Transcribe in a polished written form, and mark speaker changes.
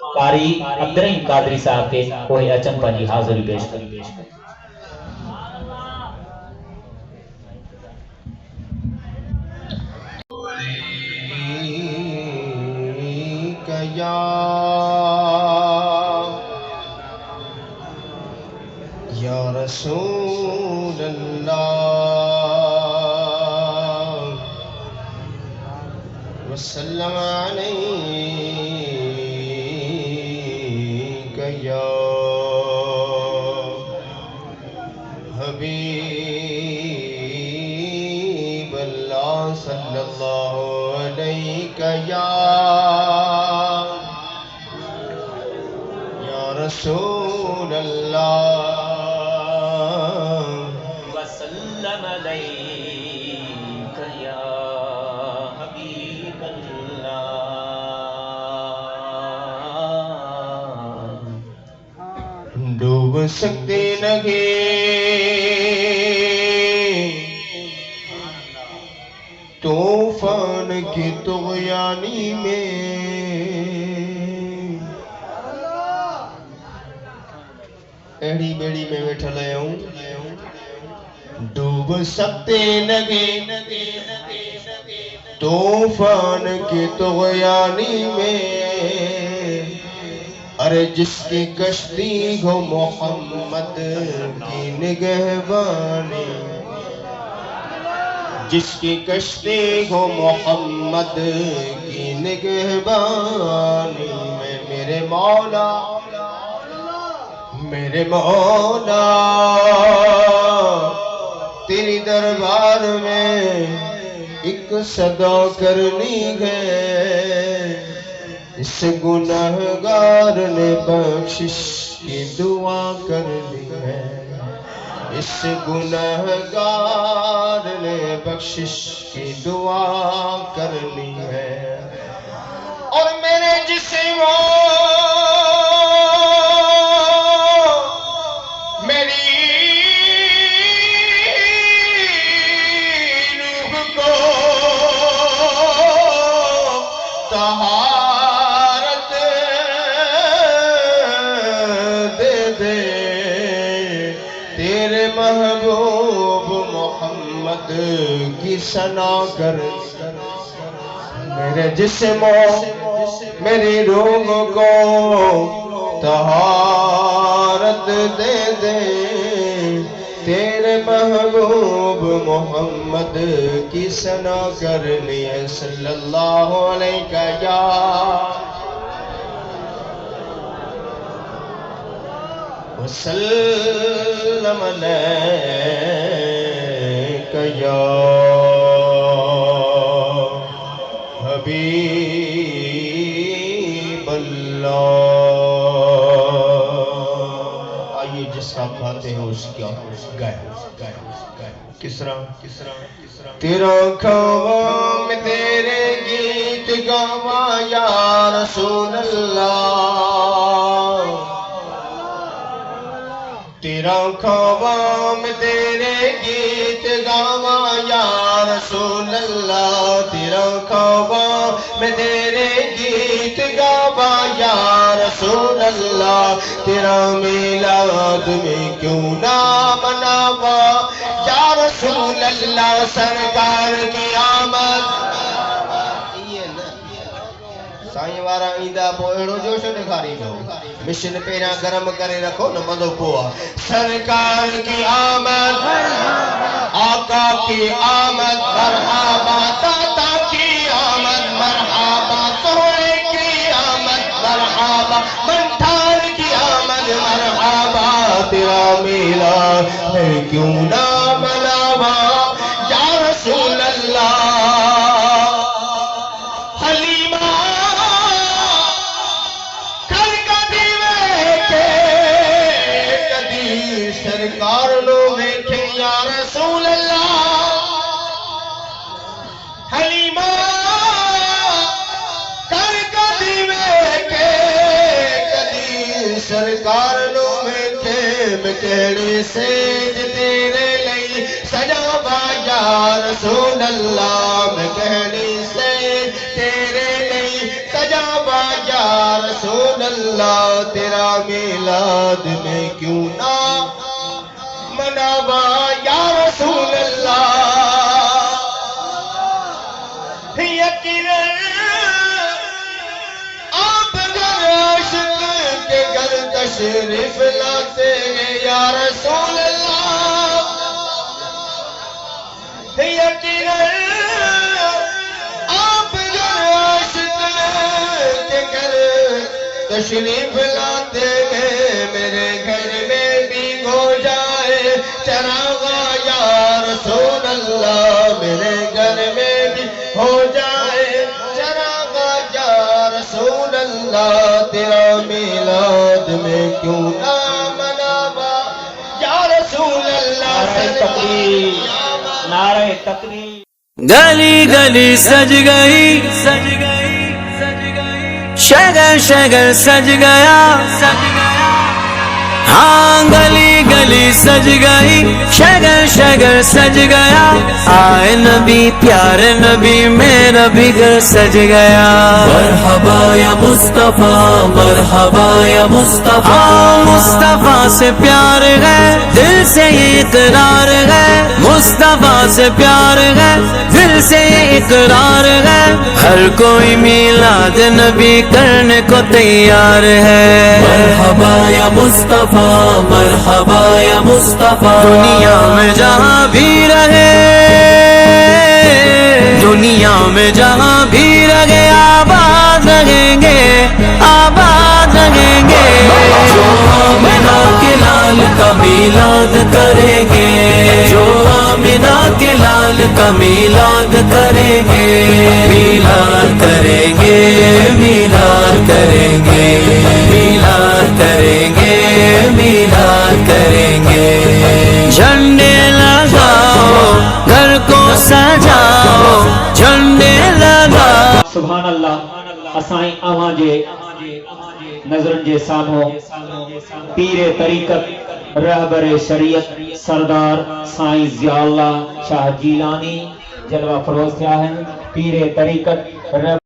Speaker 1: قاری عبدالرحیم قادری صاحب کے کوئی اچم پنجی حاضری پیش کر
Speaker 2: یا رسول اللہ وسلم علیک یا حبیب اللہ صلی اللہ علیک یا رسول اللہ
Speaker 1: وسلم علیک یا حبیب اللہ
Speaker 2: ڈوب سکتے نگے طوفان کی طغیانی میں ایڑی بیڑی میں بیٹھا لے ہوں ڈوب سکتے نگے طوفان کی طغیانی میں ارے جس کی کشتی ہو محمد کی نگہبانی جس کی کشتی ہو محمد کی نگہبانی میں میرے مولا تیری دربار میں ایک صدا کرنی ہے اس گناہگار نے بخشش کی دعا کرنی ہے اس گناہگار نے بخشش کی دعا کرنی ہے اور میرے جسم طہارت دے دے تیرے محبوب محمد کی ثنا کر میرے جسم میری روح کو طہارت دے دے تیرے محبوب محمد کی ثنا کرنی ہے صلی اللہ علیہ یا وسلم علیک یا حبیب اللہ آئیے جس کا کھاتے ہیں اس کا گائے کس طرح تیرا کھاوا میں تیرے گیت گاوا یا رسول اللہ تیرا کھاوا میں تیرے گیت گاوا یا رسول اللہ تیرا کھاوا میں تیرے گیت گاوا یا رسول اللہ تیرا میلاد میں کیوں نہ مناوا یا رسول اللہ سرکار کی آمد سائیں وارا ایندہ پو اڑو جوش دکھاری دو مشن پیرا گرم کرے رکھو نہ مدو پوا سرکار کی آمد آقا کی آمد مرحبا داتا کی آمد مرحبا سوئے کی آمد مرحبا منٹھار کی آمد مرحبا تیرا میلاد ہے کیوں نہ مناوا یا رسول اللہ سرکار لو ویکھے یا رسول اللہ حلیمہ کر کدی ویکھے کدی سرکار لو ویکھے میں کیڑے سیج تیرے لئی سجاوا یا رسول اللہ میں کیڑے سیج تیرے لئی سجاوا یا رسول رسول اللہ تیرا میلاد میں کیوں نہ مناوا یا رسول اللہ یقیناً آپ اگر عاشق کے گھر تشریف لاتے ہیں یا رسول اللہ یقیناً آپ اگر عاشق کے گھر تشریف لاتے ہیں میرے گھر میں بھی ہو جائے چراغ یا رسول اللہ میرے گھر میں بھی ہو جائے چراغ یا رسول اللہ تیرا میلاد میں کیوں نہ مناوا یا رسول اللہ
Speaker 1: نعرہ تکبیر
Speaker 3: گلی گلی سج گئی شگر شگر سج گیا ہاں گلی گلی سج گئی شگر شگر سج گیا آئے نبی پیارے نبی میرا بھی گھر سج گیا مرحبا یا مصطفیٰ مرحبا یا مصطفیٰ مصطفیٰ سے پیار ہے دل سے یہ اقرار ہے مصطفیٰ سے پیار ہے دل سے یہ اقرار ہے ہر کوئی میلاد نبی کرنے کو تیار ہے مرحبا یا مصطفیٰ مرحبا یا مصطفیٰ دنیا میں جہاں بھی رہے دنیا میں جہاں بھی رہے آباد رہیں گے آباد رہیں گے جو آمنہ کے لال کا میلاد کریں گے جو آمنہ کے لال کا میلاد کریں گے میلاد کریں گے میلاد کریں گے میلاد کریں گے میلاد کریں گے جھنڈے لگاؤ گھر کو سجاؤ جھنڈے لگاؤ
Speaker 1: سبحان اللہ اسائیں اواں جے نظرن جے سامو پیر طریقت رہبر شریعت سردار سائیں ضیاء اللہ شاہ جیلانی جلوہ فروز کیا ہیں پیر طریقت